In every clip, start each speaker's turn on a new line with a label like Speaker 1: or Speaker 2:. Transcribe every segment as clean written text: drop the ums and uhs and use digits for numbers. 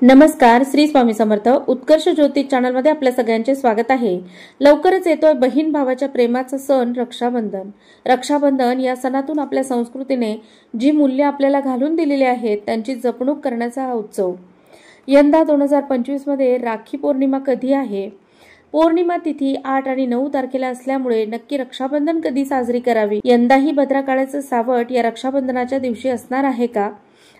Speaker 1: नमस्कार, श्री स्वामी समर्थ. उत्कर्ष ज्योतिष चॅनल मध्ये आपल्या सगळ्यांचे स्वागत आहे. लवकरच येतोय बहीण भावाच्या प्रेमाचा सण रक्षाबंधन. रक्षाबंधन या सणातून आपल्या संस्कृतीने जी मूल्य आपल्याला घालून दिलेली आहेत त्यांची जपणूक करण्याचा हा उत्सव. यंदा 2025 मध्ये राखी पौर्णिमा कधी आहे? पौर्णिमा तिथी 8 आणि 9 तारखेला असल्यामुळे नक्की रक्षाबंधन कधी साजरी करावी? यंदाही भद्राकाळाचं सावट या रक्षाबंधनाच्या दिवशी असणार आहे का?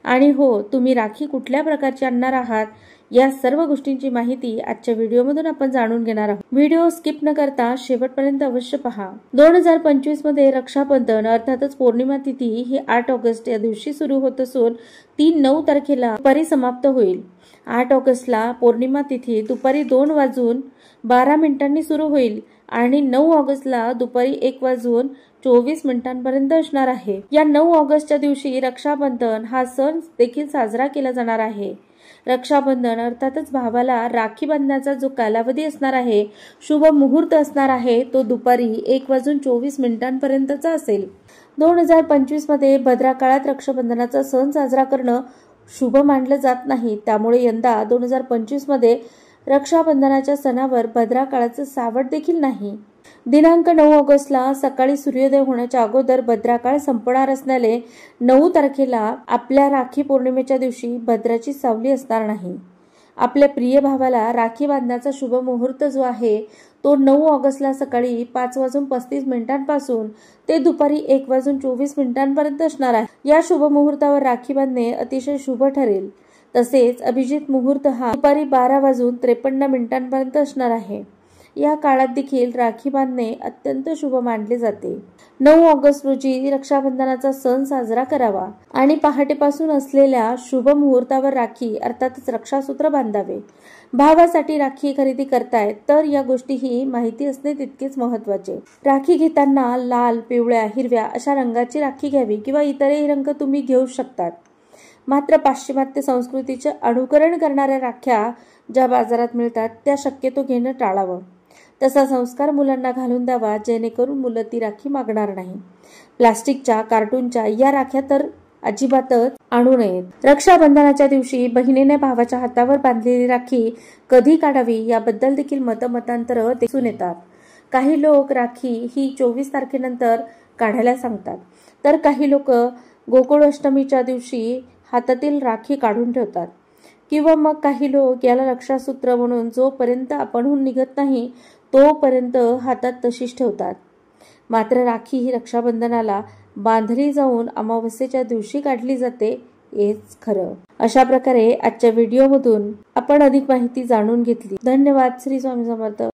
Speaker 1: आणि हो, तुम्ही राखी कुठल्या प्रकारची आणणार आहात या सर्व गोष्टींची माहिती आजच्या व्हिडिओमधून आपण जाणून घेणार आहोत. व्हिडिओ स्किप न करता शेवटपर्यंत अवश्य पहा. 2025 मध्ये रक्षाबंधन अर्थातच पौर्णिमा तिथी ही 8 ऑगस्ट या दिवशी सुरू होत असून ती 9 तारखेला दुपारी समाप्त होईल. 8 ऑगस्टला पौर्णिमा तिथी दुपारी 2:12 सुरू होईल आणि 9 ऑगस्टला दुपारी 1:24 असणार आहे. या 9 ऑगस्टच्या दिवशी रक्षाबंधन हा सण देखील साजरा केला जाणार आहे. रक्षाबंधन अर्थातच भावाला राखी बांधण्याचा जो कालावधी असणार आहे, शुभ मुहूर्त असणार आहे, तो दुपारी 1:24 असेल. 2025 मध्ये भद्राकाळात रक्षाबंधनाचा सण साजरा करणं शुभ मानलं जात नाही. त्यामुळे यंदा 2025 मध्ये रक्षाबंधनाच्या सणावर भद्राकाळाचं सावट देखील नाही. दिनांक 9 ऑगस्टला सकाळी सूर्योदय होण्याच्या अगोदर भद्राकाळ संपणार असल्याने 9 तारखेला आपल्या राखी पौर्णिमेच्या दिवशी भद्राची सावली असणार नाही. आपल्या प्रिय भावाला राखी बांधण्याचा शुभ मुहूर्त जो आहे तो 9 ऑगस्टला सकाळी 5:35 पासून ते दुपारी 1:24 असणार आहे. या शुभ मुहूर्तावर राखी बांधणे अतिशय शुभ ठरेल. तसेच अभिजित मुहूर्त हा दुपारी 12:53 असणार आहे. या काळात देखील राखी बांधणे अत्यंत शुभ मानले जाते. 9 ऑगस्ट रोजी रक्षाबंधनाचा सण साजरा करावा आणि पहाटेपासून असलेल्या शुभ मुहूर्तावर राखी अर्थातच रक्षासूत्र बांधावे. भावासाठी राखी खरेदी करताय तर या गोष्टीही माहिती असणे तितकेच महत्वाचे. राखी घेताना लाल, पिवळ्या, हिरव्या अशा रंगाची राखी घ्यावी किंवा इतरही रंग तुम्ही घेऊ शकतात. मात्र पाश्चिमात्य संस्कृतीचे अनुकरण करणाऱ्या राख्या ज्या बाजारात मिळतात त्या शक्यतो घेणं टाळावं. तसा संस्कार मुलांना घालून द्यावा जेणेकरून मुलं ती राखी मागणार नाही. प्लास्टिकच्या, कार्टूनच्या या राख्या तर अजिबातच आणू नयेत. रक्षाबंधनाच्या दिवशी बहिणीने भावाच्या हातावर बांधलेली राखी कधी काढावी याबद्दल देखील मतमतांतर दिसून येतात. काही लोक राखी ही 24 तारखेनंतर काढायला सांगतात, तर काही लोक गोकुळाष्टमीच्या दिवशी हातातील राखी काढून ठेवतात. किंवा मग काही लोक याला रक्षासूत्र म्हणून जोपर्यंत आपणहून निघत नाही तोपर्यंत हातात तशीच ठेवतात. मात्र राखी ही रक्षाबंधनाला बांधली जाऊन अमावस्येच्या दिवशी काढली जाते हेच खरं. अशा प्रकारे आजच्या व्हिडिओमधून आपण अधिक माहिती जाणून घेतली. धन्यवाद. श्री स्वामी समर्थ.